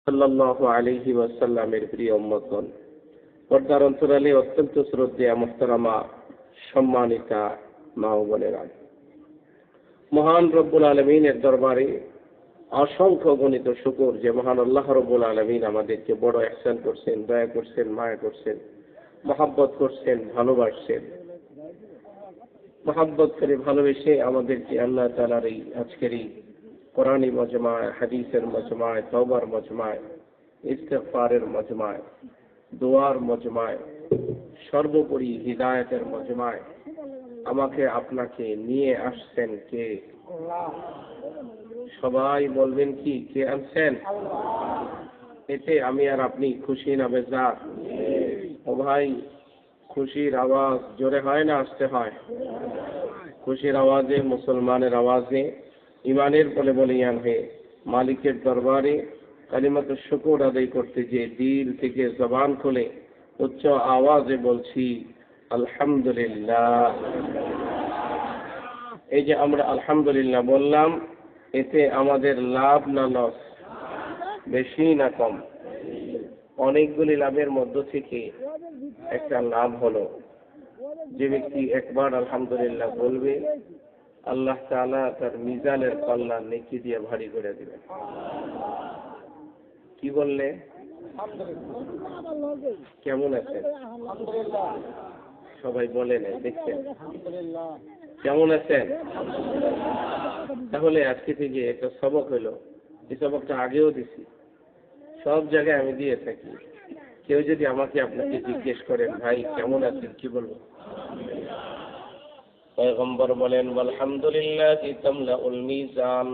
সাল্লাল্লাহু আলাইহি ওয়াসাল্লামের প্রিয় উম্মতগণ, পর্দার অন্তরালে অত্যন্ত শ্রদ্ধেয়া মুহতারামা সম্মানিতা মা ও বোনেরা, মহান রব্বুল আলামিনের দরবারে অসংখ্য গণিত শুকর যে মহান আল্লাহ রব্বুল আলামিন আমাদেরকে বড় ইহসান করছেন, দয়া করছেন, মায়া করছেন, মহব্বত করছেন, ভালোবাসছেন। মহব্বত করে ভালোবেসে আমাদেরকে আল্লাহ তাআলার এই আজকের এই কোরআনী মজমায়, হাদিসের মজমায়, তওবার মজমায়, ইস্তিগফারের মজমায়, দোয়ার মজমায়, সর্বোপরি হিদায়াতের মজমায় আমাকে আপনাকে নিয়ে আসছেন কে? সবাই বলবেন কি, কে আনছেন? এতে আমি আর আপনি খুশি না বেজার? ও ভাই, খুশির আওয়াজ জোরে হয় না আস্তে হয়? খুশির আওয়াজে, মুসলমানের আওয়াজে, ইমানের বলে বলিয়ান হয়ে মালিকের দরবারে কালিমাত শুকর আদায় করতে যে দিল থেকে জবান খুলে উচ্চ আওয়াজে বলছি আলহামদুলিল্লাহ। এই যে আমরা আলহামদুলিল্লাহ বললাম, এতে আমাদের লাভ না লস? বেশি না কম? অনেকগুলি লাভের মধ্য থেকে একটা লাভ হলো, যে ব্যক্তি একবার আলহামদুলিল্লাহ বলবে, আল্লাহ তাআলা তার মিজানের পাল্লা নেকি দিয়ে ভারী করে দিবেন। কি বললে? কেমন আছেন? সবাই বলেন, দেখছেন কেমন আছেন? তাহলে আজকে থেকে একটা সবক হলো, এই সবকটা আগেও দিছি, সব জায়গায় আমি দিয়ে থাকি। কেউ যদি আমাকে আপনাকে জিজ্ঞেস করেন, ভাই কেমন আছেন, কি বলবো? পয়গম্বর বলেন, আলহামদুলিল্লাহি তামলাউল মিজান।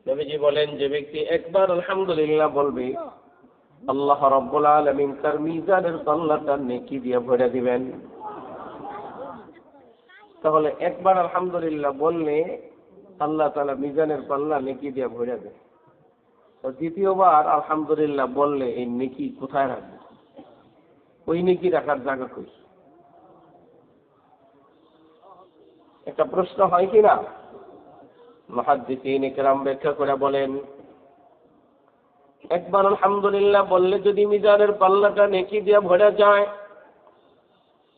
নবীজি বলেন, যে ব্যক্তি একবার আলহামদুলিল্লাহ বলবে, আল্লাহ রাব্বুল আলামিন তার মিজানের পাল্লাটা নেকি দিয়ে ভরে দিবেন। তাহলে একবার আলহামদুলিল্লাহ বললে আল্লাহ তাআলা মিজানের পাল্লা নেকি দিয়ে ভরে দেন। তো দ্বিতীয়বার আলহামদুলিল্লাহ বললে এই নেকি কোথায় রাখবে? ওই নেকি রাখার জায়গা কই? একটা প্রশ্ন হয় কিনা? মুহাদ্দিসিন ইকরাম ব্যাখ্যা করে বলেন, একবার আলহামদুলিল্লাহ বললে যদি মিজানের পাল্লাটা নেকি দিয়ে ভরে যায়,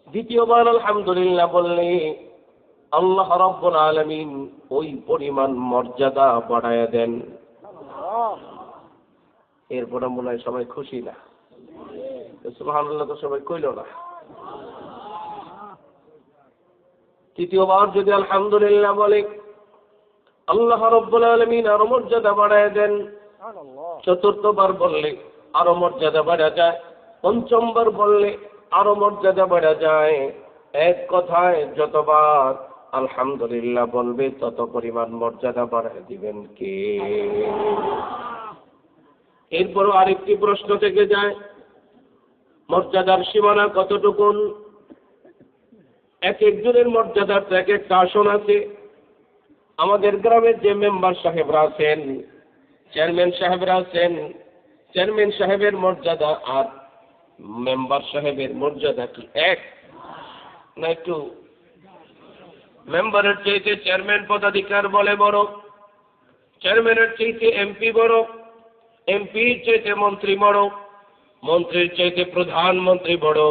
দ্বিতীয়বার আলহামদুলিল্লাহ বললে আল্লাহ রাব্বুল আলামিন ওই পরিমাণ মর্যাদা বাড়ায়া দেন। এরপরে মনে হয় সবাই খুশি না? সুবহানাল্লাহ তো সবাই কইল না। তৃতীয়বার যদি আলহামদুলিল্লাহ বলে, আল্লাহ রাব্বুল আলামিন আরো মর্যাদা বাড়ায় দেন। চতুর্থবার বললে আরো মর্যাদা বাড়া যায়। পঞ্চমবার বললে আরো মর্যাদা বাড়া যায়। এক কথায় যতবার আলহামদুলিল্লাহ বলবে তত পরিমাণ মর্যাদা বাড়ায় দিবেন কে? এরপরও আরেকটি প্রশ্ন থেকে যায়, মর্যাদার সীমানা কতটুকুন? এক একজনের মর্যাদার এক একটা আসন আছে। আমাদের গ্রামের যে মেম্বার সাহেবরা আছেন, চেয়ারম্যান সাহেবরা আছেন, চেয়ারম্যান সাহেবের মর্যাদা আর মেম্বার সাহেবের মর্যাদা কি এক না? একটু মেম্বারের চাইতে চেয়ারম্যান পদাধিকার বলে বড়, চেয়ারম্যানের চাইতে এমপি বড়, এমপির চাইতে মন্ত্রী বড়, মন্ত্রীর চাইতে প্রধানমন্ত্রী বড়।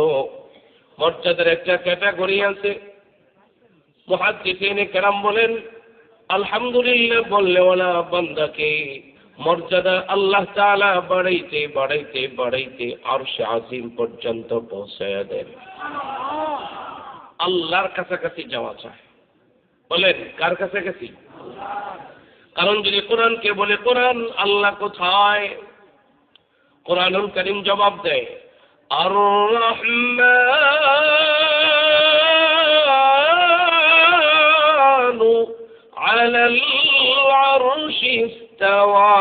মর্যাদার একটা ক্যাটাগরি আছে। মুহাদ্দিসিন কেরাম বলেন, আলহামদুলিল্লাহ বললে ওয়ালা বান্দাকে মর্যাদা আল্লাহ তাআলা বাড়াইতে বাড়াইতে বাড়াইতে আরশে আজিম পর্যন্ত পৌঁছায়া দেন। আল্লাহর কাছাকাছি যাওয়া চায়। বলেন কার কাছাকাছি? কারণ যদি কোরআনকে বলে, কোরআন আল্লাহ কোথায়? কোরআনুল কারীম জবাব দেয়, আর রহমানু আলাল আরশি ইস্তাওয়া।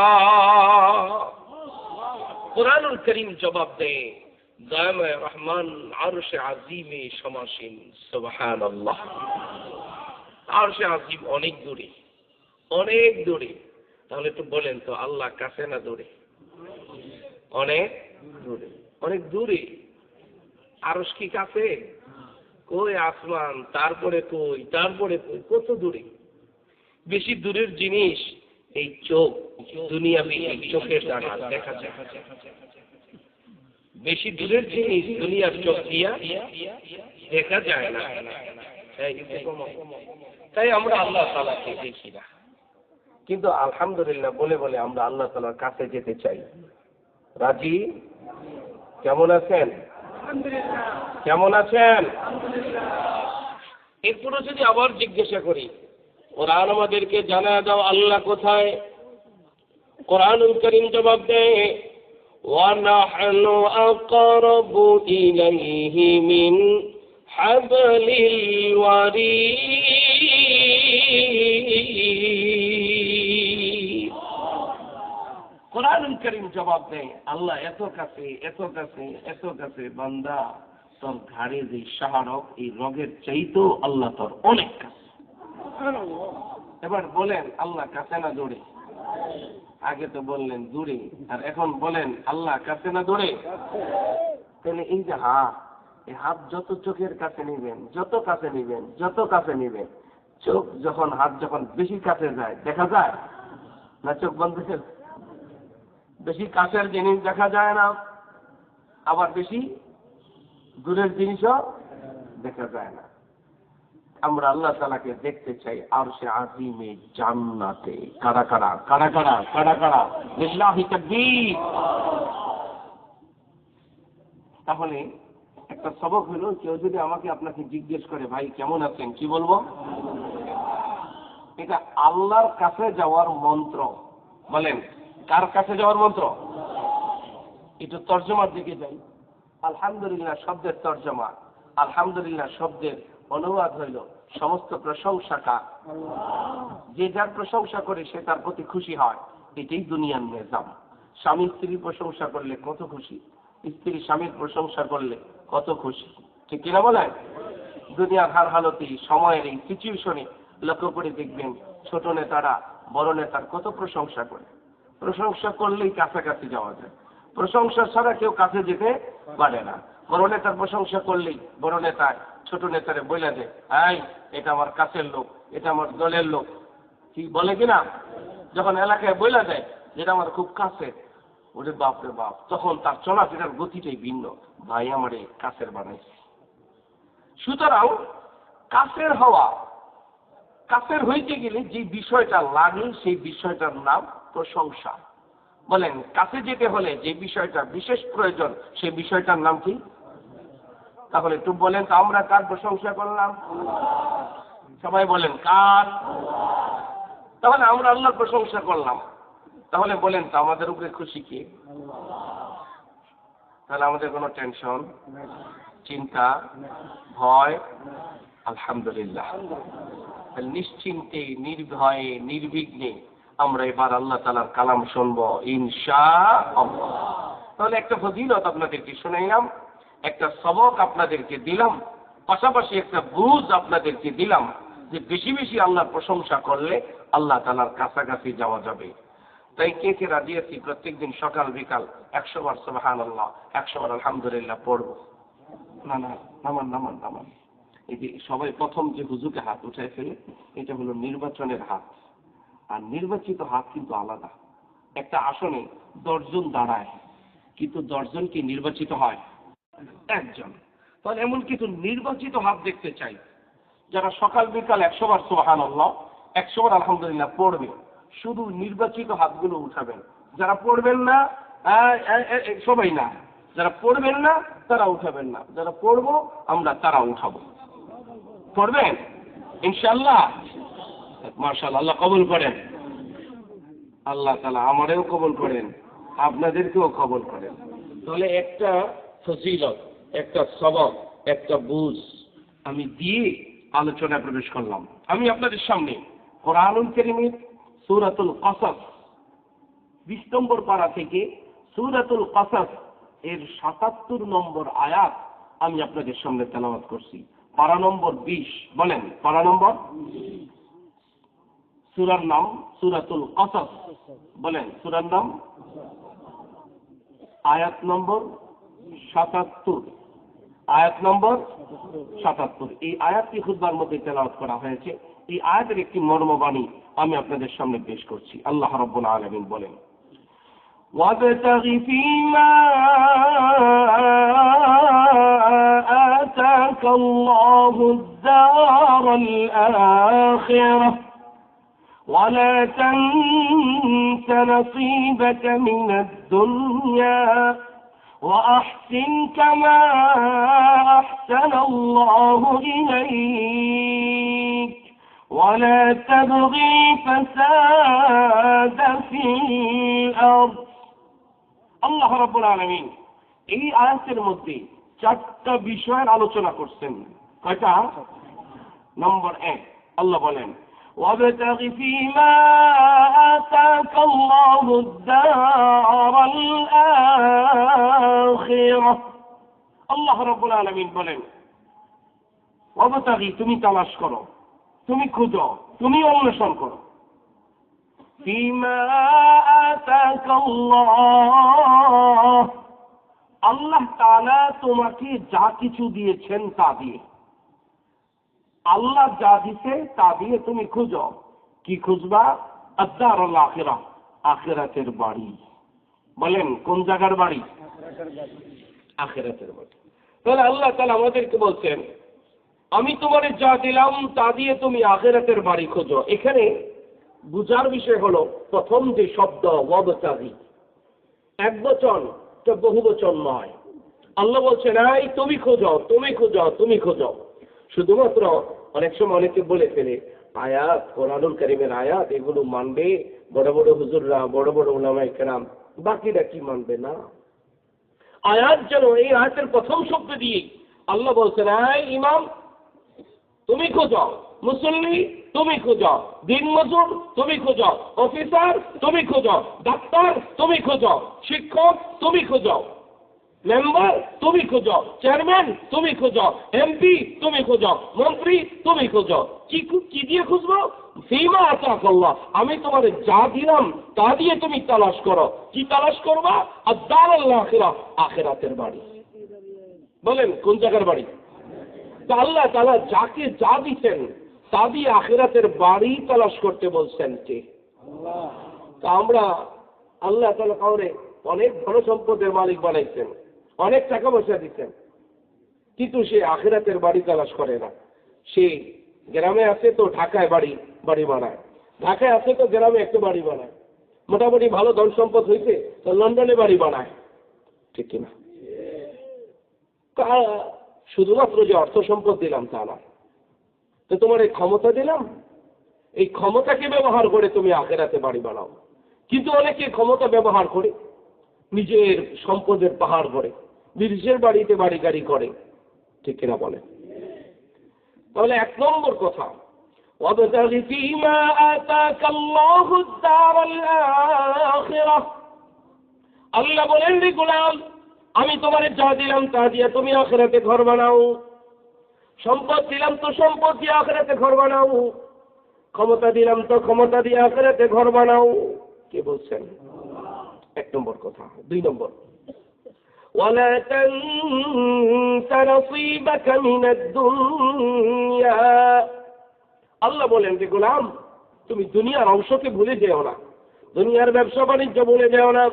কোরআনুল কারীম জবাব দেয়, দায়মে রহমান আরশে আজিমে সমাসীন। সুবহানাল্লাহ। আরশে আজিম অনেক দূরে, অনেক দূরে। তাহলে তো বলেন তো, আল্লাহ কাছে না দূরে? অনেক দূরে, অনেক দূরে। আরশ কি কাছে? কই আসমান, তারপরে কই, তারপরে কই, কত দূরে। বেশি দূরের জিনিস এই চোখ দুনিয়াবি এই চোখের দ্বারা দেখা যায়, বেশি দূরের জিনিস দুনিয়ার চোখ দিয়া দেখা যায় না। তাই আমরা আল্লাহ তাআলাকে দেখি না, কিন্তু আলহামদুলিল্লাহ বলে বলে আমরা আল্লাহ তাআলার কাছে যেতে চাই। রাজি? কেমন আছেন? কেমন আছেন? এরপরে যদি আবার জিজ্ঞাসা করি, কোরআন আমাদেরকে জানা দাও আল্লাহ কোথায়? কোরআনুল কারীম জবাব দেয়, ওয়া নাহনু আকরাবু ইলাইহি মিন হাবলিল ওয়ারিদ। কোরআনুল কারীম জবাব দেয়, আল্লাহ এত কাছে, এত কাছে, এত কাছে, বান্দা তোর ঘাড়ে যে শাহরগ, এই রগের চাইতেও আল্লাহ তোর অনেক কাছে। এবার বলেন আল্লাহ কাছে না দূরে? আগে তো বললেন দূরে, আর এখন বলেন আল্লাহ কাছে না দূরে? তাহলে এই যে হাত, এই হাত যত চোখের কাছে নিবেন, যত কাছে নিবেন, যত কাছে নিবেন, চোখ যখন হাত যখন বেশি কাছে যায় দেখা যায় না? চোখ বন্ধ করে বেশি কাছের জিনিস দেখা যায় না, আবার বেশি দূরের জিনিসও দেখা যায় না। আমরা আল্লাহ তাআলাকে দেখতে চাই আরশে আজিমে জান্নাতে। কারা কারা কারা কারা কারা কারা লিল্লাহি তাকবীর। তাহলে একটা সবক হলো, কেউ যদি আমাকে আপনাকে জিজ্ঞেস করে ভাই কেমন আছেন, কি বলবো? এটা আল্লাহর কাছে যাওয়ার মন্ত্র। বলেন কার কাছে যাওয়ার মন্ত্র? একটু তর্জমার দিকে যাই। আলহামদুলিল্লাহ শব্দের তর্জমা, আলহামদুলিল্লাহ শব্দের অনুবাদ হইল সমস্ত প্রশংসা কার? যে যার প্রশংসা করে সে তার প্রতি খুশি হয়, এটাই দুনিয়ার নিজাম। স্বামী স্ত্রীর প্রশংসা করলে কত খুশি, স্ত্রী স্বামীর প্রশংসা করলে কত খুশি, ঠিক কিনা বলেন? দুনিয়ার হার হালতি সময়ের এই সিচুয়েশনে লক্ষ্য করে দেখবেন ছোট নেতারা বড় নেতার কত প্রশংসা করে। প্রশংসা করলেই কাছাকাছি যাওয়া যায়, প্রশংসা ছাড়া কেউ কাছে যেতে পারে না। বড় নেতার প্রশংসা করলেই বড় নেতা ছোট নেতারে বলে দেয়, এই এটা আমার কাছের লোক, এটা আমার দলের লোক, কি বলে কিনা? যখন এলাকায় বলে দেয় যেটা আমার খুব কাছে, ওরে বাপ রে বাপ, তখন তার চলাফেরার গতিটাই ভিন্ন। ভাই আমার এই কাছের বানাইছে। সুতরাং কাছের হওয়া, কাছের হইতে গেলে যে বিষয়টা লাগে সেই বিষয়টার নাম প্রশংসা। বলেন কাছে যেতে হলে যে বিষয়টা বিশেষ প্রয়োজন সেই বিষয়টার নাম কি? তাহলে একটু বলেন তো আমরা কার প্রশংসা করলাম? সবাই বলেন কার? তাহলে আমরা আল্লাহর প্রশংসা করলাম। তাহলে বলেন তো আমাদের উপরে খুশি কি? তাহলে আমাদের কোনো টেনশন, চিন্তা, ভয়? আলহামদুলিল্লাহ নিশ্চিন্তে, নির্ভয়ে, নির্বিঘ্নে আমরা এবার আল্লাহ তাআলার কালাম শুনবো ইনশাআল্লাহ। তাহলে একটা ফজিলত আপনাদেরকে শুনাইলাম, একটা সবক আপনাদেরকে দিলাম, পাশাপাশি একটা বুঝ আপনাদেরকে দিলাম যে বেশি বেশি আল্লাহর প্রশংসা করলে আল্লাহ তাআলার কাছাকাছি যাওয়া যাবে। তাই কে কে রাজি আছি প্রত্যেকদিন সকাল বিকাল 100 বার সুবহানাল্লাহ, 100 বার আলহামদুলিল্লাহ পড়বো? না না, নামান নামান নামান। এই যে সবাই প্রথম যে হুজুকে হাত উঠায় ফেলে, এটা হলো নির্বাচনের হাত। আর নির্বাচিত হাত কিন্তু আলাদা। একটা আসনে 10 জন দাঁড়ায়, কিন্তু 10 জন কি নির্বাচিত হয়? একজন। তাহলে এমন কিছু নির্বাচিত হাত দেখতে চাই, যারা সকাল বিকাল 100 বার সুবহানাল্লাহ, 100 বার আলহামদুলিল্লাহ পড়বে। শুধু নির্বাচিত হাতগুলো উঠাবেন। যারা পড়বেন না সবাই না, যারা পড়বেন না তারা উঠাবেন না, যারা পড়বো আমরা তারা উঠাবো। পড়বেন ইনশাআল্লাহ? মাশাআল্লাহ, আল্লাহ কবুল করেন। আল্লাহ তাআলা আমারেও কবুল করেন, আপনাদেরকেও কবুল করেন। তাহলে একটা ফজিলত, একটা সবক, একটা বুঝ আমি দিয়ে আলোচনায় প্রবেশ করলাম। আমি আপনাদের সামনে কোরআনুল কারীমের সূরাতুল কসস 20 নম্বর পারা থেকে সূরাতুল কসস এর 77 নম্বর আয়াত আমি আপনাদের সামনে তেলাওয়াত করছি। পারা নম্বর 20। বলেন পারা নম্বর? সূরার নাম সূরাতুল কসস। বলেন সূরার নাম। আয়াত নম্বর 77। আয়াত নম্বর 77। এই আয়াতটি খুতবার মধ্যে তেলাওয়াত করা হয়েছে। এই আয়াতের একটি মর্মবাণী আমি আপনাদের সামনে পেশ করছি। আল্লাহ রাব্বুল আলামিন বলেন, وابتغ فيما آتاك الله الدار الآخرة ولا تنس نصيبك من الدنيا وأحسن كما أحسن الله إليك ولا تبغي الفساد في الأرض। আল্লাহ রাব্বুল আলামিন এই আয়াতের মধ্যে চারটা বিষয়ের আলোচনা করছেন। কয়টা? নম্বর 1, আল্লাহ বলেন, وابتغ فيما آتاك الله الدار الآخرة। আল্লাহ রাব্বুল আলামিন বলেন, ওয়াবতাগি, তুমি তালাশ করো, তুমি খুঁজো, তুমি অন্বেষণ করো, ফিমা আতাকাল্লাহ, আল্লাহ তাআলা তোমাকে যা কিছু দিয়েছেন তা দিয়ে, আল্লাহ যা দিছে তা দিয়ে তুমি খুঁজো। কি খুঁজবা? আদ-দারুল আখিরাহ, আখিরাতের বাড়ি। বলেন কোন জায়গার বাড়ি? আখিরাতের বাড়ি। তাহলে আল্লাহ তাআলা আমাদেরকে বলছেন, আমি তোমারে যা দিলাম তা দিয়ে তুমি আখিরাতের বাড়ি খোঁজো। এখানে বুঝার বিষয় হলো, প্রথম যে শব্দ ওয়াবতাগি, এক বচন, তো বহু বচন নয়। আল্লাহ বলছেন, এই তুমি খোঁজো, তুমি খোঁজো, তুমি খোঁজো। শুধুমাত্র অনেক সময় অনেকে বলে ফেলে, আয়াত, কোরআনুল কারীমের আয়াত, এগুলো মানবে বড় বড় হুজুররা, বড় বড় উলামায়ে কেরাম, বাকিরা কি মানবে না? আয়াত যেন এই আয়াতের প্রথম শব্দ দিয়ে আল্লাহ বলছেন, এই ইমাম তুমি খোঁজো, মুসল্লি তুমি খোঁজো, দিন মজুর তুমি খোঁজো, অফিসার তুমি খোঁজো, ডাক্তার তুমি খোঁজো, শিক্ষক তুমি খোঁজো, মেম্বার তুমি খোঁজো, চেয়ারম্যান তুমি খোঁজো, এমপি তুমি খোঁজো, মন্ত্রী তুমি খোঁজো। কি দিয়ে খুঁজবো? ফিমা আতাকাল্লাহ, আমি তোমার যা দিলাম তা দিয়ে তুমি তালাশ করো। কি তালাশ করবা? আদ-দারুল আখিরাহ, আখিরাতের বাড়ি। বলেন কোন জায়গার বাড়ি? তা আল্লাহ তাআলা যাকে যা দিচ্ছেন তা দিয়ে আখিরাতের বাড়ি তালাশ করতে বলছেন কে? আল্লাহ। তা আমরা আল্লাহ তাআলা কাউরে অনেক ধন সম্পদের মালিক বানাইছেন, অনেক টাকা পয়সা দিচ্ছেন, কিন্তু সে আখিরাতের বাড়ি তালাশ করে না। সে গ্রামে আছে তো ঢাকায় বাড়ি বানায়, ঢাকায় আছে তো গ্রামে একটু বাড়ি বানায়, মোটামুটি ভালো ধন সম্পদ হয়েছে তো লন্ডনে বাড়ি বানায়, ঠিক কিনা? শুধুমাত্র যে অর্থ সম্পদ দিলাম তা না, তো তোমার এই ক্ষমতা দিলাম, এই ক্ষমতাকে ব্যবহার করে তুমি আখিরাতে বাড়ি বানাও। কিন্তু অনেকে ক্ষমতা ব্যবহার করে নিজের সম্পদের পাহাড় করে বিদেশের বাড়িতে বাড়ি গাড়ি করে, ঠিক কিনা বলে? তাহলে 1 নম্বর কথা, ওয়াবতাগি ফীমা আতাকাল্লাহু আদ-দারুল আখিরাহ। আল্লাহ বলেন, রে গোলাম, আমি তোমারে যা দিলাম তা দিয়ে তুমি আখিরাতে ঘর বানাও। সম্পদ দিলাম তো সম্পদ দিয়ে আখিরাতে ঘর বানাও, ক্ষমতা দিলাম তো ক্ষমতা দিয়ে আখিরাতে ঘর বানাও। কে বলছেন? 1 নম্বর কথা। 2 নম্বর, ওয়ালা তানসা নসীবাকা মিনাদ দুনিয়া। আল্লাহ বলেন, যে গোলাম, তুমি দুনিয়ার অংশকে ভুলে যেও না, দুনিয়ার ব্যবসা বাণিজ্য ভুলে যেও না,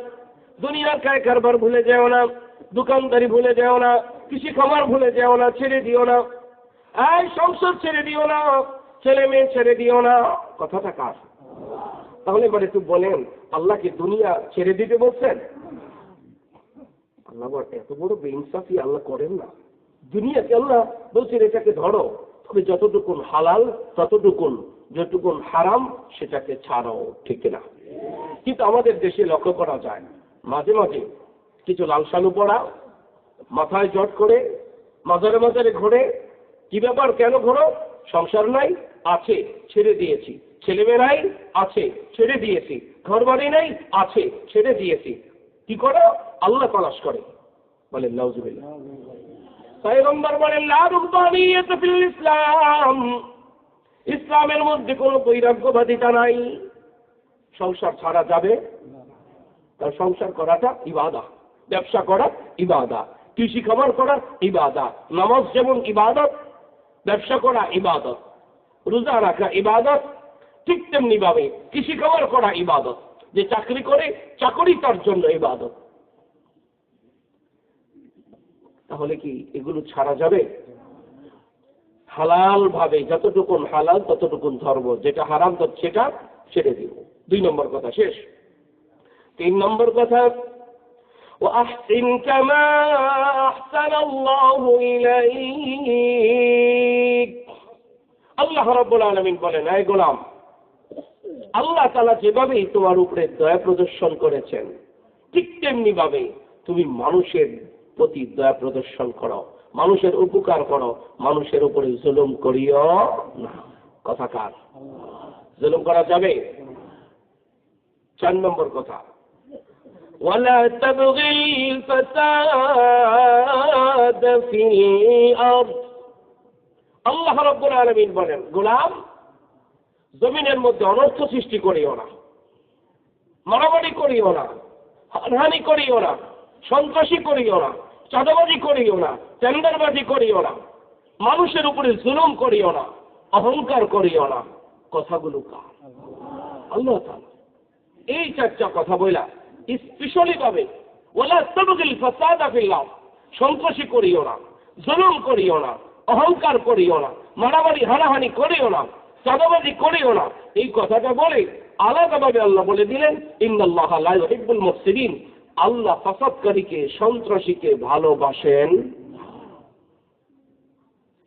দুনিয়ার কায় কারবার ভুলে যেও না, দোকানদারি ভুলে যেও না, কৃষি খামার ভুলে যেও না, ছেড়ে দিও না। এই সংসার ছেড়ে দিও না, ছেলে মেয়ে ছেড়ে দিও না। কথাটা কার? তাহলে এবার একটু বলেন, আল্লাহ কি দুনিয়া ছেড়ে দিতে বলছেন? আল্লাহ এত বড় বেইনসাফি আল্লাহ করেন না। দুনিয়াকে আল্লাহ বলছেন এটাকে ধরো, তবে যতটুকুন হালাল ততটুকুন, যতটুকুন হারাম সেটাকে ছাড়াও, ঠিক না? কিন্তু আমাদের দেশে লক্ষ্য করা যায়, মাঝে মাঝে কিছু লালসালু পড়া, মাথায় জট করে মাজারে মাজারে ঘোরে। কি ব্যাপার, কেন ঘোরো? সংসার নাই, আছে, ছেড়ে দিয়েছি। ছেলেমেয়ে নাই, আছে, ছেড়ে দিয়েছি। ঘর বাড়ি নাই, আছে, ছেড়ে দিয়েছি। কি করো? আল্লাহ তালাশ করে। বলেন নাউজুবিল্লাহ। পয়গম্বর বলেন, লা রুহবানিয়াত ফিল ইসলাম, ইসলামের মধ্যে কোনো বৈরাগ্যবাদিতা নাই। সংসার ছাড়া যাবে, তার সংসার করাটা ইবাদত, ব্যবসা করা ইবাদত, কৃষি খামার করা ইবাদত, নামাজ যেমন ইবাদত, ব্যবসা করা ইবাদত, রোজা রাখা ইবাদত, ঠিক তেমনি ভাবে কৃষি খামার করা ইবাদত, যে চাকরি করে চাকরি তার জন্য ইবাদত। তাহলে কি এগুলো ছাড়া যাবে? হালাল ভাবে যতটুকুন হালাল ততটুকুন ধর্ম, যেটা হারাম সেটা ছেড়ে দিব। 2 নম্বর কথা শেষ। 3 নম্বর কথা, وأحسن كما أحسن الله إليك। আল্লাহ রাব্বুল আলামিন বলেন, হে গোলাম, আল্লাহ তাআলা যেভাবে তোমার উপরে দয়া প্রদর্শন করেছেন ঠিক তেমনি ভাবে তুমি মানুষের প্রতি দয়া প্রদর্শন করো, মানুষের উপকার করো, মানুষের উপরে জুলুম করিও না। কথা কার? জুলুম করা যাবে? 4 নম্বর কথা, ولا تبغي الفساد في الأرض। আল্লাহ রাব্বুল আলামিন বলেন, গোলাম, জমিনের মধ্যে অনর্থ সৃষ্টি করিও না, মারামারি করিও না, হানি করিও না, সন্ত্রাসী করিও না, চাঁদাবাজি করিও না, টেন্ডারবাজি করিও না, মানুষের উপরে জুলুম করিও না, অহংকার করিও না। কথাগুলো কার? আল্লাহ তাআলা। এই 4টা কথা বলা স্পেশালি ভাবে, ওয়ালা তাবগিল ফাসাদা ফিল আরদ, সন্ত্রাসী করিও না, জুলুম করিও না, অহংকার করিও না, মারামারি হানাহানি করিও না, চাঁদাবাজি করিও না। এই কথাটা বলে আলাদাভাবে আল্লাহ বলে দিলেন, ইন্নাল্লাহা লা ইউহিব্বুল মুফসিদিন, আল্লাহ ফাসাদকারীকে, সন্ত্রাসীকে ভালোবাসেন।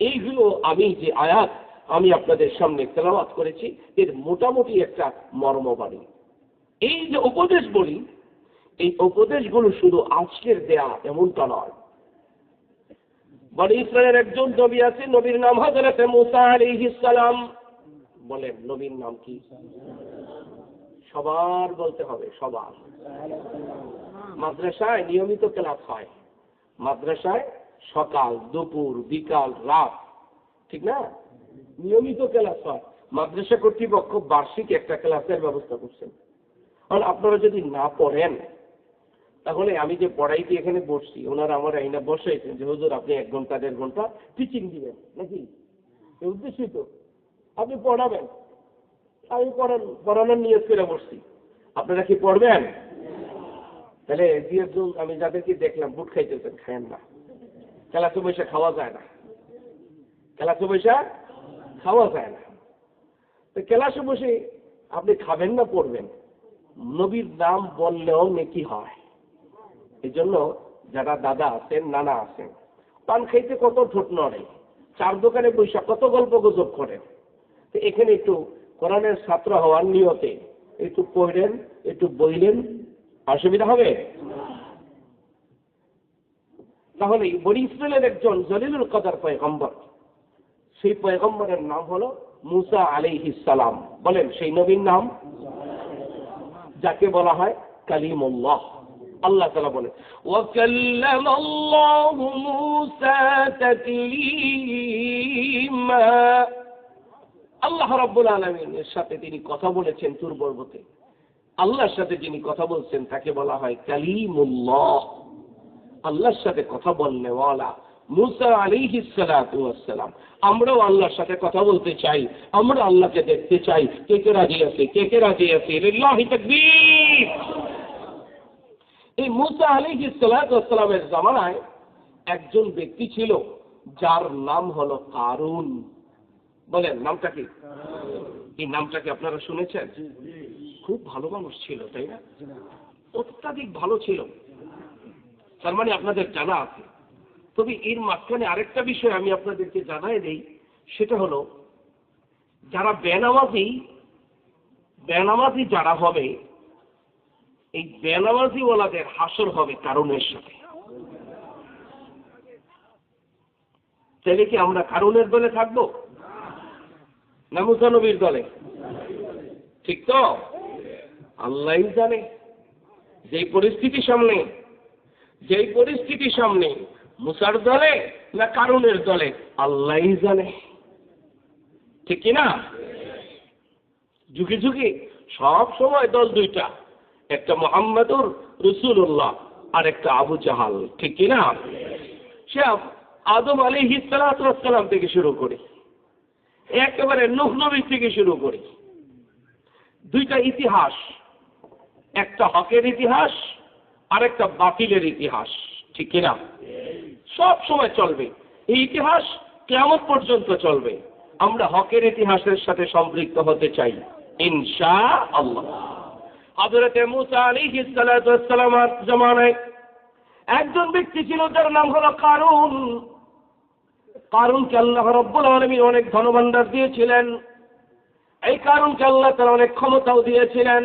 এইগুলো আমি যে আয়াত আমি আপনাদের সামনে তেলাওয়াত করেছি, এর মোটামুটি একটা মর্মবাণী। এই যে উপদেশ বলি, এই উপদেশগুলো শুধু আজকের দেয়া এমনটা নয়। বনি ইসরায়েলের একজন নবী আছে, নবীর নাম হযরত মুসা আলাইহিস সালাম। বলেন, নবীর নাম কি? সবার বলতে হবে, সবার। মাদ্রাসায় নিয়মিত ক্লাস হয়, মাদ্রাসায় সকাল, দুপুর, বিকাল, রাত, ঠিক না? নিয়মিত ক্লাস হয়। মাদ্রাসা কর্তৃপক্ষ বার্ষিক একটা ক্লাসের ব্যবস্থা করছেন। আর আপনারা যদি না পড়েন, তাহলে আমি যে পড়াইতে এখানে বসছি, ওনারা আমার আইনা বসাইছেন যে হুজুর আপনি 1 ঘন্টা 1.5 ঘন্টা টিচিং দিবেন, নাকি? এই উদ্দেশ্যই তো আপনি পড়াবেন। আমি পড়ানোর নিয়ত করে বসছি, আপনারা কি পড়বেন? তাহলে আমি যাদেরকে দেখলাম বুট খাইতেছেন, খায়েন না। ক্লাসে বসে খাওয়া যায় না, ক্লাসে বসে খাওয়া যায় না। তো ক্লাসে বসে আপনি খাবেন না, পড়বেন। নবীর নাম বললেও নেকি হয়। এই জন্য যারা দাদা আছেন, নানা আছেন, পান খাইতে কত ঠোঁট নড়ে, 4 দোকানে বৈশা কত গল্প গুজব করেন। তো এখানে একটু কোরআনের ছাত্র হওয়ার নিয়তে একটু পড়লেন, একটু বইলেন, অসুবিধা হবে? তাহলে বনি ইসরায়েলের একজন জলিলুল কদর পয়গম্বর, সেই পয়গম্বরের নাম হলো মুসা আলাইহিস সালাম। বলেন, সেই নবীর নাম যাকে বলা হয় কালিমুল্লাহ। আল্লাহ তাআলা বলেন, ওয়া কাল্লামাল্লাহু মুসা তাকলিমা। আল্লাহ রাব্বুল আলামিনের সাথে তিনি কথা বলেছেন তুর পর্বতে। আল্লাহর সাথে যিনি কথা বলছেন তাকে বলা হয় কালিমুল্লাহ। আল্লাহর সাথে কথা বলনে ওয়ালা মুসা আলাইহিস সালাতু ওয়াস সালাম। আমরাও আল্লাহর সাথে কথা বলতে চাই, আমরা আল্লাহকে দেখতে চাই। কে কে রাজি আছে? কে কে রাজি আছে? লিল্লাহি তাকবীর। এই মুসা আলাইহিস সালাতু ওয়াস সালামের জামানায় একজন ব্যক্তি ছিল যার নাম হলো কারুন। বলেন, নামটা কি? এই নামটা কি আপনারা শুনেছেন? খুব ভালো মানুষ ছিল, তাই না? অত্যাধিক ভালো ছিল, তার মানে আপনাদের জানা আছে। তবে এর মাঝখানে আরেকটা বিষয় আমি আপনাদেরকে জানাই দেই, সেটা হলো যারা বেনামাজি যারা হবে, এই বেনামাজি ওয়ালাদের হাসর হবে কারুনের সাথে। তাহলে কি আমরা কারুনের দলে থাকবো না মুসা নবীর দলে? ঠিক তো? আল্লাহই জানে যেই পরিস্থিতি সামনে মুসার দলে না কারুনের দলে, আল্লাহই জানে, ঠিক কি না? যুগে যুগে সব সময় দল 2টা, একটা মুহাম্মাদুর রাসূলুল্লাহ আর একটা আবু জাহাল, ঠিক কি না? সে আদম আলাইহিস সালাতু ওয়াস সালাম থেকে শুরু করে একেবারে নূহ নবী থেকে শুরু করে দুইটা ইতিহাস, একটা হকের ইতিহাস আর একটা বাতিলের ইতিহাস, ঠিক কিনা? সব সময় চলবে এই ইতিহাস, কিয়ামত পর্যন্ত চলবে। আমরা হকের ইতিহাসের সাথে সম্পৃক্ত হতে চাই ইনশাআল্লাহ। হযরত মুসা আলাইহিস সালাতু ওয়াস সালামের জামানায় একজন ব্যক্তি ছিল যার নাম হলো কারুন। কারুনকে আল্লাহ রাব্বুল আলামিন অনেক ধনভাণ্ডার দিয়েছিলেন। এই কারুনকে আল্লাহ তাআলা অনেক ক্ষমতাও দিয়েছিলেন।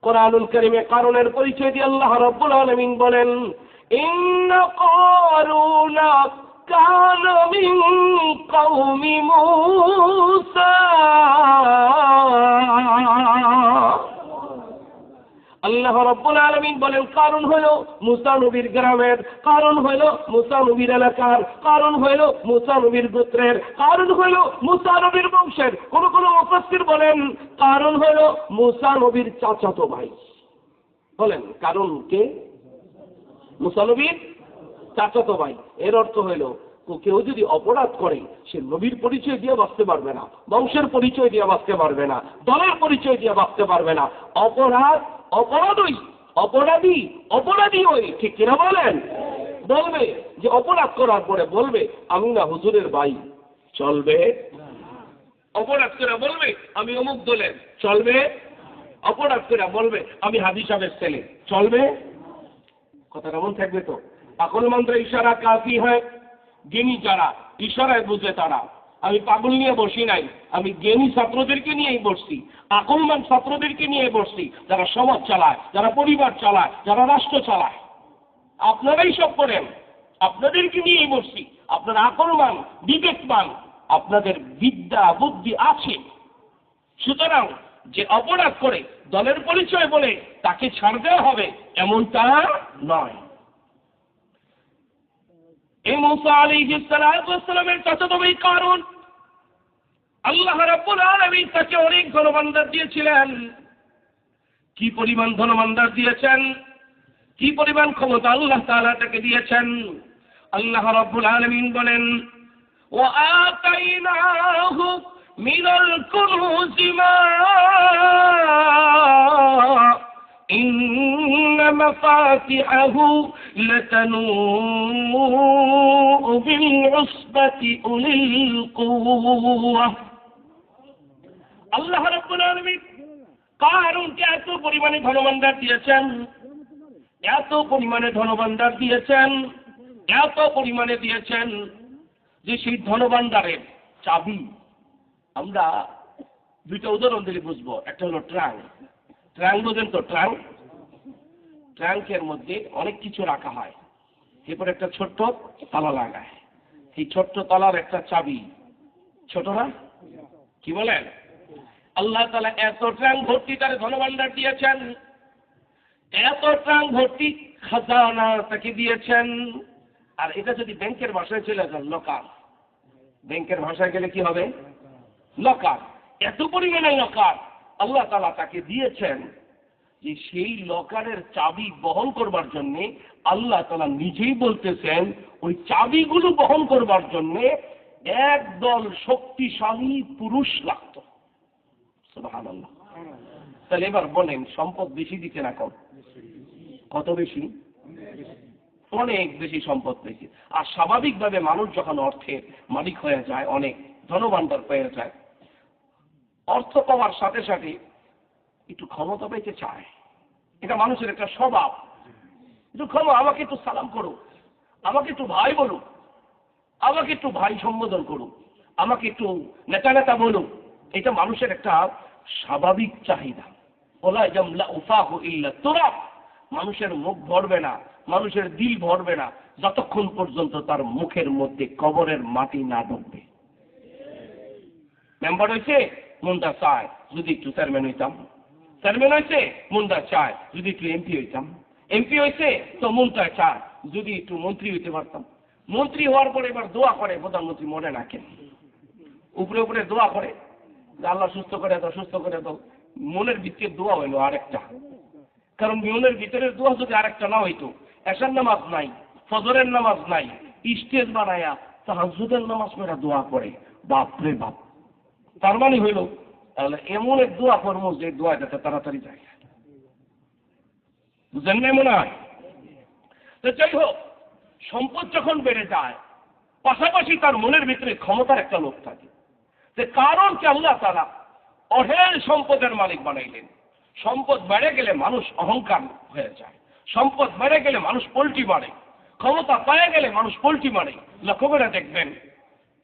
কোরআনুল কারীমে কারুনের পরিচয় দিয়ে আল্লাহ রাব্বুল আলামিন বলেন, ইন্না কারুনা কানা মিন কওমি মূসা। আল্লাহ রাব্বুল আলামিন বলেন, কারণ হলো মুসা নবীর গ্রামের, কারণ হলো মুসা নবীর এলাকার, কারণ হলো মুসা নবীর গোত্রের, কারণ হলো মুসা নবীর বংশের। কোন কোন মুফাসসির বলেন কারণ হলো মুসা নবীর চাচাতো ভাই। বলেন কারণ কে? মুসা নবীর চাচাতো ভাই। এর অর্থ হলো কেউ যদি অপরাধ করে সে নবীর পরিচয় দিয়ে বাঁচতে পারবে না, বংশের পরিচয় দিয়ে বাঁচতে পারবে না, দলের পরিচয় দিয়ে বাঁচতে পারবে না। অপরাধী ওই, ঠিক কিনা বলেন? বলবে যে অপরাধ করার পরে বলবে আমি না হুজুরের ভাই, চলবে? অপরাধ করে বলবে আমি অমুক দলের, চলবে? অপরাধ করে বলবে আমি হাজী সাহেবের ছেলে, চলবে? কথা কেমন থাকবে? তো আকল মন্ত্রে ইশারা কাফি হয়। জ্ঞানী যারা ইশারায় বুঝে তারা। আমি পাগল নিয়ে বসি নাই, আমি জ্ঞানী ছাত্রদেরকে নিয়েই বসছি, আকলমান ছাত্রদেরকে নিয়ে বসছি, যারা সমাজ চালায়, যারা পরিবার চালায়, যারা রাষ্ট্র চালায়। আপনারাই সব করেন, আপনাদেরকে নিয়েই বসছি। আপনারা আকলমান, বিবেকবান, আপনাদের বিদ্যা বুদ্ধি আছে। সুতরাং যে অপরাধ করে দলের পরিচয় বলে তাকে ছাড় দেওয়া হবে এমনটা নয়। এই মুসা আলাইহিস সালাতু ওয়াস সালামের চাচাতো ভাই কারুন, আল্লাহ রাব্বুল আলামিন তাকে অনেক ধনভাণ্ডার দিয়েছিলেন। কি পরিমাণ ধনভাণ্ডার দিয়েছেন, কি পরিমাণ ক্ষমতা আল্লাহ তাআলা তাকে দিয়েছেন। আল্লাহ রাব্বুল আলামিন বলেন, ওয়া আতাইনাহু মিনাল কুনুজি মা ইন্না মাফাতিহাহু লাতানূউ বিল উসবাতি উলিল কুওয়া। আল্লাহ রাব্বুল আলামিন কারুনকে এত পরিমাণে ধনভাণ্ডার দিয়েছেন, এত পরিমাণে ধনভাণ্ডার দিয়েছেন, এত পরিমাণে দিয়েছেন যে সেই ধনভাণ্ডারের চাবি আমরা দুইটা উদাহরণ দিলে বুঝবো। একটা হলো ট্রাঙ্ক। ট্রাঙ্ক বোঝেন তো? ট্রাঙ্কের মধ্যে অনেক কিছু রাখা হয়, এরপর একটা ছোট্ট তালা লাগায়। এই ছোট্ট তালার একটা চাবি, ছোট না? কি বলেন? আল্লাহ তাআলা এত ট্রাঙ্ক ভর্তি তার ধনভাণ্ডার দিয়েছেন, এত ট্রাঙ্ক ভর্তি খাজানা তাকে দিয়েছেন। আর এটা যদি ব্যাংকের ভাষায় চলে যান, লকার। ব্যাংকের ভাষায় গেলে কি হবে? লকার। এত পরিমাণে লকার আল্লাহ তাআলা তাকে দিয়েছেন যে সেই লকারের চাবি বহন করবার জন্য আল্লাহ তাআলা নিজেই বলতেছেন ওই চাবিগুলো বহন করবার জন্য একদল শক্তিশালী পুরুষ লাগতো। সুবহানাল্লাহ। তাহলে এবার বলেন সম্পদ বেশি দিতে না কম? কত বেশি? অনেক বেশি সম্পদ পেয়েছে। আর স্বাভাবিকভাবে মানুষ যখন অর্থের মালিক হয়ে যায়, অনেক ধনভাণ্ডার পেয়ে যায়, অর্থ পাওয়ার সাথে সাথে একটু ক্ষমতা পেতে চায়। এটা মানুষের একটা স্বভাব। একটু ক্ষমা, আমাকে একটু সালাম করো, আমাকে একটু ভাই বলো, আমাকে একটু ভাই সম্বোধন করো, আমাকে একটু নেতা নেতা বলো। এটা মানুষের একটা স্বাভাবিক চাহিদা। ওলা জামলা উফাহু ইল্লা তুরাব। মানুষের মুখ ভরবে না, মানুষের দিল ভরবে না যতক্ষণ পর্যন্ত তার মুখের মধ্যে কবরের মাটি না ঢুকবে। মেম্বার হয়েছে, মনটা চায় যদি একটু চেয়ারম্যান হইতাম। চেয়ারম্যান হয়েছে, মনটা চায় যদি একটু এমপি হইতাম। এমপি হয়েছে তো মনটা চায় যদি একটু মন্ত্রী হইতে পারতাম। মন্ত্রী হওয়ার পরে এবার দোয়া করে প্রধানমন্ত্রী মনে রাখেন, উপরে উপরে দোয়া করে আল্লাহ সুস্থ করে দাও, সুস্থ করে দাও। মনের ভিতরে দোয়া হইলো আরেকটা। কারণ মনের ভিতরের দোয়া যদি আরেকটা না হইতো, এশার নামাজ নাই, ফজরের নামাজ নাই, স্টেজ বানায়া তাহাজ্জুদের নামাজ পড়া দোয়া করে, বাপ রে বাপ। তার মানে হইল তাহলে এমন এক দোয়া করবো যে দোয়া যাতে তাড়াতাড়ি যায়। বুঝলেন না? মনে হয় তো যাই হোক, সম্পদ যখন বেড়ে যায় পাশাপাশি তার মনের ভিতরে ক্ষমতার একটা লোক থাকে, যে কারণ কি আল্লাহ তাআলা অঢেল সম্পদের মালিক বানাইলেন। সম্পদ বেড়ে গেলে মানুষ অহংকার হয়ে যায়, সম্পদ বেড়ে গেলে মানুষ পল্টি মারে, ক্ষমতা পায়ে গেলে মানুষ পল্টি মারে। লক্ষ্য করে দেখবেন,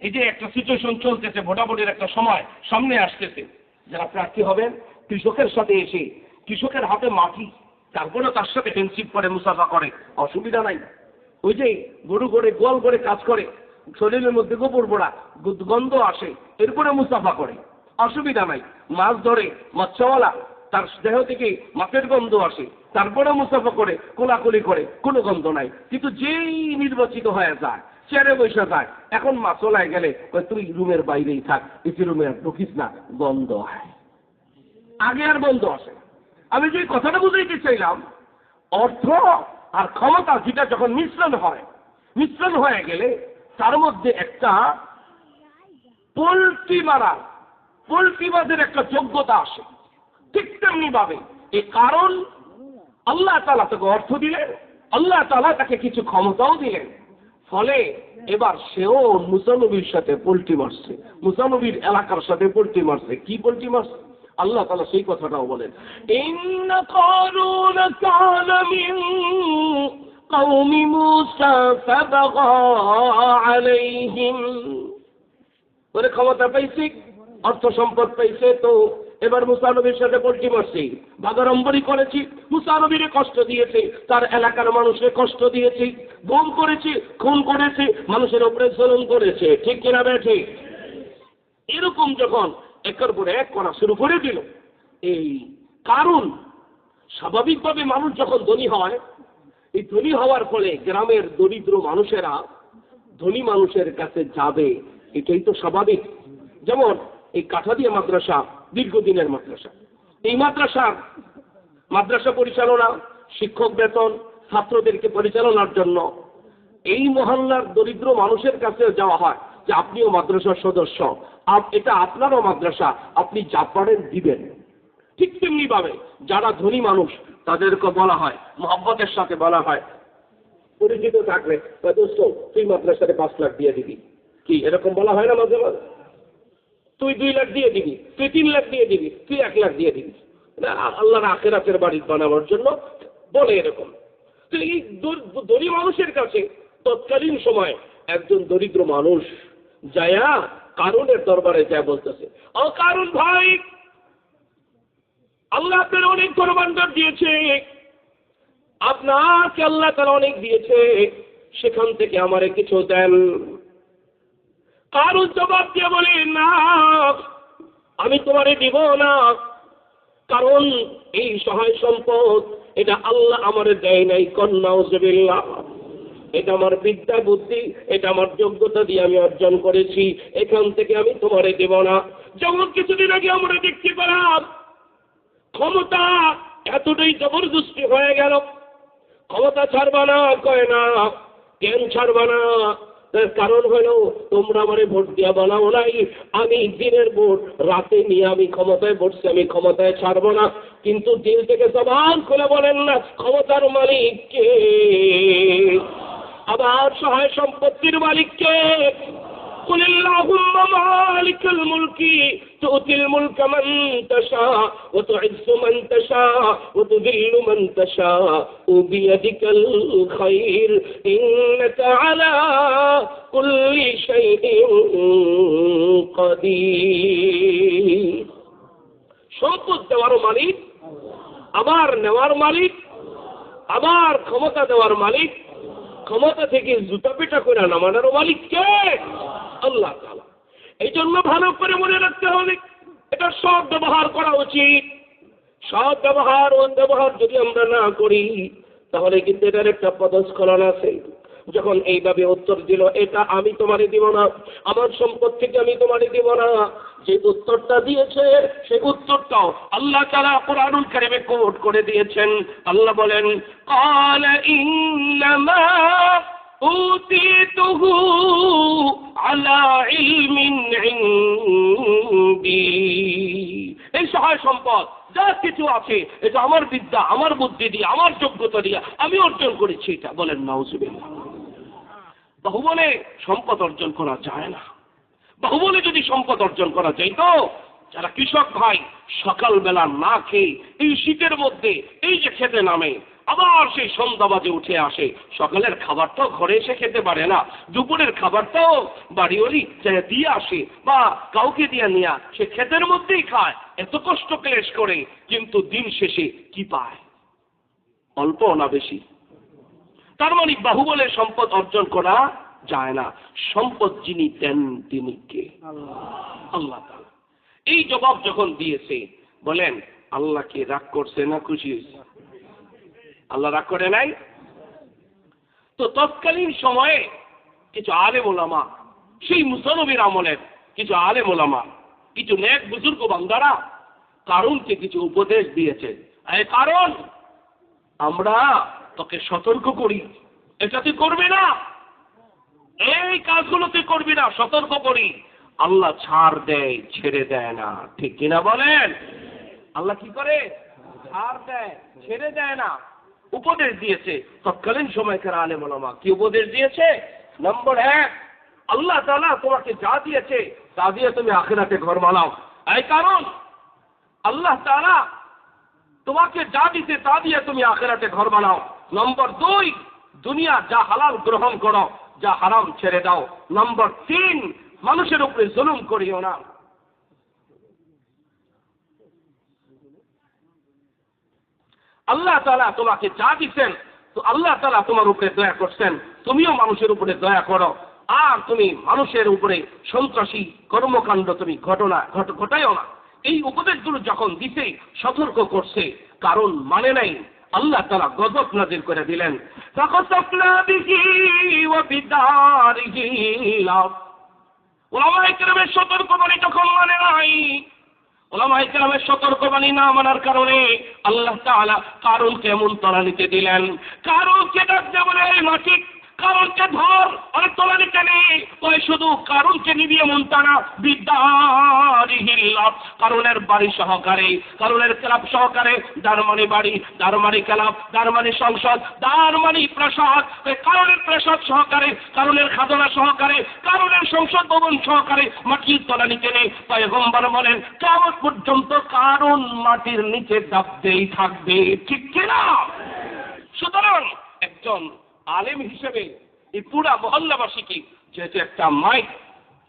এই যে একটা সিচুয়েশন চলতেছে, ভোটাভুটির একটা সময় সামনে আসতেছে, যারা প্রার্থী হবেন কৃষকের সাথে এসে কৃষকের হাতে মাটি, তারপরে তার সাথে ফ্রেন্ডশিপ করে, মুসাফা করে, অসুবিধা নাই। ওই যে গরু করে গোয়াল করে কাজ করে, শরীরের মধ্যে গোবর পোড়া গন্ধ আসে, এরপরে মুসাফা করে, অসুবিধা নাই। মাছ ধরে মৎস্যওয়ালা, তার দেহ থেকে মাছের গন্ধ আসে, তারপরে মুসাফা করে, কোলাকুলি করে, কোনো গন্ধ নাই। কিন্তু যেই নির্বাচিত হয়ে যায়, চেয়ারে বসে যায়, এখন মাছওয়ালায় গেলে তুই রুমের বাইরেই থাক, এসি রুমে আর ঢুকিস না, গন্ধ হয়। আগে আর গন্ধ আসে। আমি যে কথাটা বুঝাইতে চাইলাম, অর্থ আর ক্ষমতা যেটা যখন মিশ্রণ হয়ে গেলে তার মধ্যে একটা পোল্ট্রিবাদের একটা যোগ্যতা আসে। ঠিক তেমনি ভাবে এই কারণ আল্লাহ তাআলা তাকে অর্থ দিলেন, আল্লাহ তাআলা তাকে কিছু ক্ষমতাও দিলেন, ফলে এবার সেও মুসা নবীর সাথে পোল্ট্রি মারছে, মুসা নবীর এলাকার সাথে পোল্ট্রি মারছে। কি পোল্ট্রি মারছে? আল্লাহ তাআলা সেই কথাটাও বলেন, ইন্না কারুন কানা মিন কওমি মূসা ফাবাগা আলাইহিম। ওরে ক্ষমতা পাইছে, অর্থ সম্পদ পাইছে, তো এবার মুসা নবীর সাথে পোল্ট্রি মারছে, বাগাড়ম্বরী করেছি, মুসা নবীরে কষ্ট দিয়েছে, তার এলাকার মানুষের কষ্ট দিয়েছে, গুম করেছে, খুন করেছে, মানুষের উপরে জুলুম করেছে। ঠিক কিনা বেঠি? এরকম যখন একের পর এক করা শুরু করে দিল, এই কারণ স্বাভাবিকভাবে মানুষ যখন ধনী হয়, এই ধনী হওয়ার ফলে গ্রামের দরিদ্র মানুষেরা ধনী মানুষের কাছে যাবে, এটাই তো স্বাভাবিক। যেমন এই কাঠাদিয়া মাদ্রাসা দীর্ঘদিনের মাদ্রাসা, এই মাদ্রাসা পরিচালনা, শিক্ষক বেতন, ছাত্রদেরকে পরিচালনার জন্য এই মহল্লার দরিদ্র মানুষের কাছে যাওয়া হয় যে আপনিও মাদ্রাসার সদস্য, এটা আপনারও মাদ্রাসা, আপনি যা পারেন দিবেন। ঠিক তেমনি ভাবে যারা ধনী মানুষ তাদেরকে বলা হয়, মহব্বতের সাথে বলা হয়, পরিচিত থাকলে দোস্ত তুই মাদ্রাসাতে 5 লাখ দিয়ে দিবি, কি এরকম বলা হয় না মাঝে মাঝে? তুই 2 লাখ দিয়ে দিবি, তুই 3 লাখ দিয়ে দিবি, তুই 1 লাখ দিয়ে দিবি, আল্লাহর আখিরাতের বাড়ি বানানোর জন্য বলে এরকম। তো এই ধনী মানুষের কাছে তৎকালীন সময় একজন দরিদ্র মানুষ যায়া কারুনের দরবারে যায় বলতেছে, ও কারুন ভাই, আল্লাহ আপনার অনেক ধনভাণ্ডার দিয়েছে, আপনাকে আল্লাহ তাআলা অনেক দিয়েছে, সেখান থেকে আমারে কিছু দেন। কারুন জবাব দিয়ে বলে, না আমি তোমারে দিব না, কারণ এই সহায় সম্পদ এটা আল্লাহ আমারে দেয় নাই, নাউযুবিল্লাহ, এটা আমার বিদ্যা বুদ্ধি, এটা আমার যোগ্যতা দিয়ে আমি অর্জন করেছি, এখান থেকে আমি তোমারে দেব না। যেমন কিছুদিন আগে আমরা দেখতে পেলাম ক্ষমতা এতটাই জবরদস্তি হয়ে গেল, ক্ষমতা ছাড়বা না, কয় না কেন ছাড়বা না, তার কারণ হলো তোমরা আমারে ভোট দিয়া বানাও নাই, আমি দিনের ভোট রাতে নিয়ে আমি ক্ষমতায় বসছি, আমি ক্ষমতায় ছাড়বো না। কিন্তু দিল থেকে জবান খুলে বলেন না ক্ষমতার মালিক কে, আবার সহায় সম্পত্তির মালিক কে? قل اللهم مالك الملك تؤتي الملك من تشاء وتعز من تشاء وتذل من تشاء بيدك الخير إنك على كل شيء قدير। সম্পদ দেওয়ার মালিক, আবার নেওয়ার মালিক, আবার ক্ষমতা দেওয়ার মালিক, ক্ষমতা থেকে জুতা পিটা করে নামানোর মালিক কে? আল্লাহ তাআলা। এই জন্য ভালো করে মনে রাখতে হবে, এটা সৎ ব্যবহার করা উচিত। সৎ ব্যবহার যদি আমরা না করি তাহলে কিন্তু এটার একটা পদস্খলন আছে। যখন এইভাবে উত্তর দিল, এটা আমি তোমারে দিব না, আমার সম্পদ থেকে আমি তোমারে দিব না, যে উত্তরটা দিয়েছে সেই উত্তরটাও আল্লাহ তাআলা কুরআনুল কারীমে কোট করে দিয়েছেন। আল্লাহ বলেন, ক্বালা ইন্নামা উতিতুহু আলা ইলমিন ইনদি। এই সহায় সম্পদ যা কিছু আছে এটা আমার বিদ্যা, আমার বুদ্ধি দিয়ে, আমার যোগ্যতা দিয়ে আমি অর্জন করেছি। এটা বলেন নাউজুবিল্লাহ। বাহুবলে সম্পদ অর্জন করা যায় না। বাহুবলে যদি সম্পদ অর্জন করা যায়, তো যারা কৃষক ভাই সকালবেলা না খেয়ে এই শীতের মধ্যে এই যে খেতে নামে, আবার সেই সন্ধ্যা বাজে উঠে আসে, সকালের খাবারটাও ঘরে এসে খেতে পারে না, দুপুরের খাবারটাও বাড়িওয়ালি দিয়ে আসে বা কাউকে দিয়ে নিয়ে সে ক্ষেতের মধ্যেই খায়, এত কষ্ট ক্লেশ করে, কিন্তু দিন শেষে কি পায়? অল্প না বেশি? তার মানে বাহুবলে সম্পদ অর্জন করা যায় না। সম্পদ যিনি দেন তিনি কে? আল্লাহ তাআলা। এই জবাব যখন দিয়েছে, বলেন আল্লাহ কি রাগ করছে না খুশি হয়েছে? আল্লাহ রাগ করে নাই। তো তৎকালীন সময়ে কিছু আলেম ওলামা, সেই মুসা নবীর আমলের কিছু আলেম ওলামা, কিছু নেক বুজুর্গ বান্দারা কারুনকে কিছু উপদেশ দিয়েছে। এই কারণ, আমরা তোকে সতর্ক করি, এটা তুই করবি না, এই কাজগুলো তুই করবি না, সতর্ক করি। আল্লাহ ছাড় দেয়, ছেড়ে দেয় না, ঠিক কিনা বলেন? আল্লাহ কি করে? ছাড় দেয়, ছেড়ে দেয় না। উপদেশ দিয়েছে তৎকালীন সময়কার আলেম ওলামা। কি উপদেশ দিয়েছে? নম্বর 1, আল্লাহ তাআলা তোমাকে যা দিয়েছে তা দিয়ে তুমি আখিরাতে ঘর বানাও। এই কারণ, আল্লাহ তাআলা তোমাকে যা দিতে তা দিয়ে তুমি আখিরাতে ঘর বানাও। নম্বর 2, দুনিয়া যা হালাল গ্রহণ করো, যা হারাম ছেড়ে দাও। নম্বর 3, মানুষের উপরে জুলুম করিও না। আল্লাহ তাআলা তোমাকে যা দিচ্ছেন, তো আল্লাহ তাআলা তোমার উপরে দয়া করছেন, তুমিও মানুষের উপরে দয়া করো। আর তুমি মানুষের উপরে সন্ত্রাসী কর্মকাণ্ড তুমি ঘটাইও না। এই উপদেশগুলো যখন দিতে সতর্ক করছে, কারণ মানে নাই, আল্লাহ তাআলা গজব নাযিল করে দিলেন। উলামায়ে কেরামের সতর্কবাণী যখন মানে নাই, উলামায়ে কেরামের সতর্কবাণী না মানার কারণে আল্লাহ তাআলা কারুনকে এমন তলানিতে দিলেন। কারুনকে ডাকতে বলে, মাটি কারুনকে ধর, আর তলানিতে নেই। ওই শুধু কারুনকে নিবি এমন তা না, বিদ্যারিহিল্লাহ, কারুনের বাড়ি সহকারে, কারুনের ক্লাব সহকারে, দারমানি বাড়ি, দারমানি ক্লাব, দারমানি সংসদ, দারমানি প্রাসাদ, কারুনের প্রাসাদ সহকারে, কারুনের খাজনা সহকারে, কারুনের সংসদ ভবন সহকারে মাটির তলানিতে নেই। পয়গম্বর বলেন, কিয়ামত পর্যন্ত কারুন মাটির নিচে দাবতেই থাকবে, ঠিক কিনা? সুতরাং একজন আলেম হিসেবে এই পুরা মহল্লাবাসীকে, যেহেতু একটা মাইক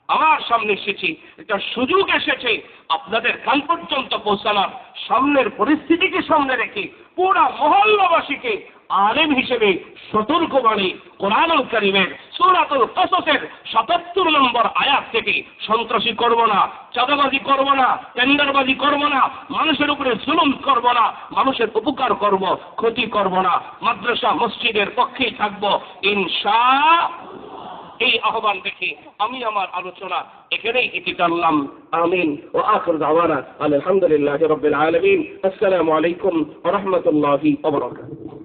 আমার সামনে এসেছে, একটা সুযোগ এসেছে আপনাদের কান পর্যন্ত পৌঁছানোর, সামনের পরিস্থিতিকে সামনে রেখে পুরা মহল্লাবাসীকে আলেম হিসেবে সতর্কবাণী কোরআনুল কারীমের সূরাতুল কসসের ৭৭ নম্বর আয়াত থেকে, সন্ত্রাসী করব না, চাঁদাবাজি করব না, টেন্ডারবাজি করব না, মানুষের উপরে জুলুম করব না, মানুষের উপকার করব, ক্ষতি করব না, মাদ্রাসা মসজিদের পক্ষেই থাকব ইনশাআল্লাহ। এই আহ্বান দেখে আমি আমার আলোচনা এখানেই ইতি টানলাম। আমিন ওয়া আখির দাওয়ানা আলহামদুলিল্লাহি রাব্বিল আলামিন। আসসালামু আলাইকুম ওয়া রাহমাতুল্লাহি ওয়া বারাকাতুহু।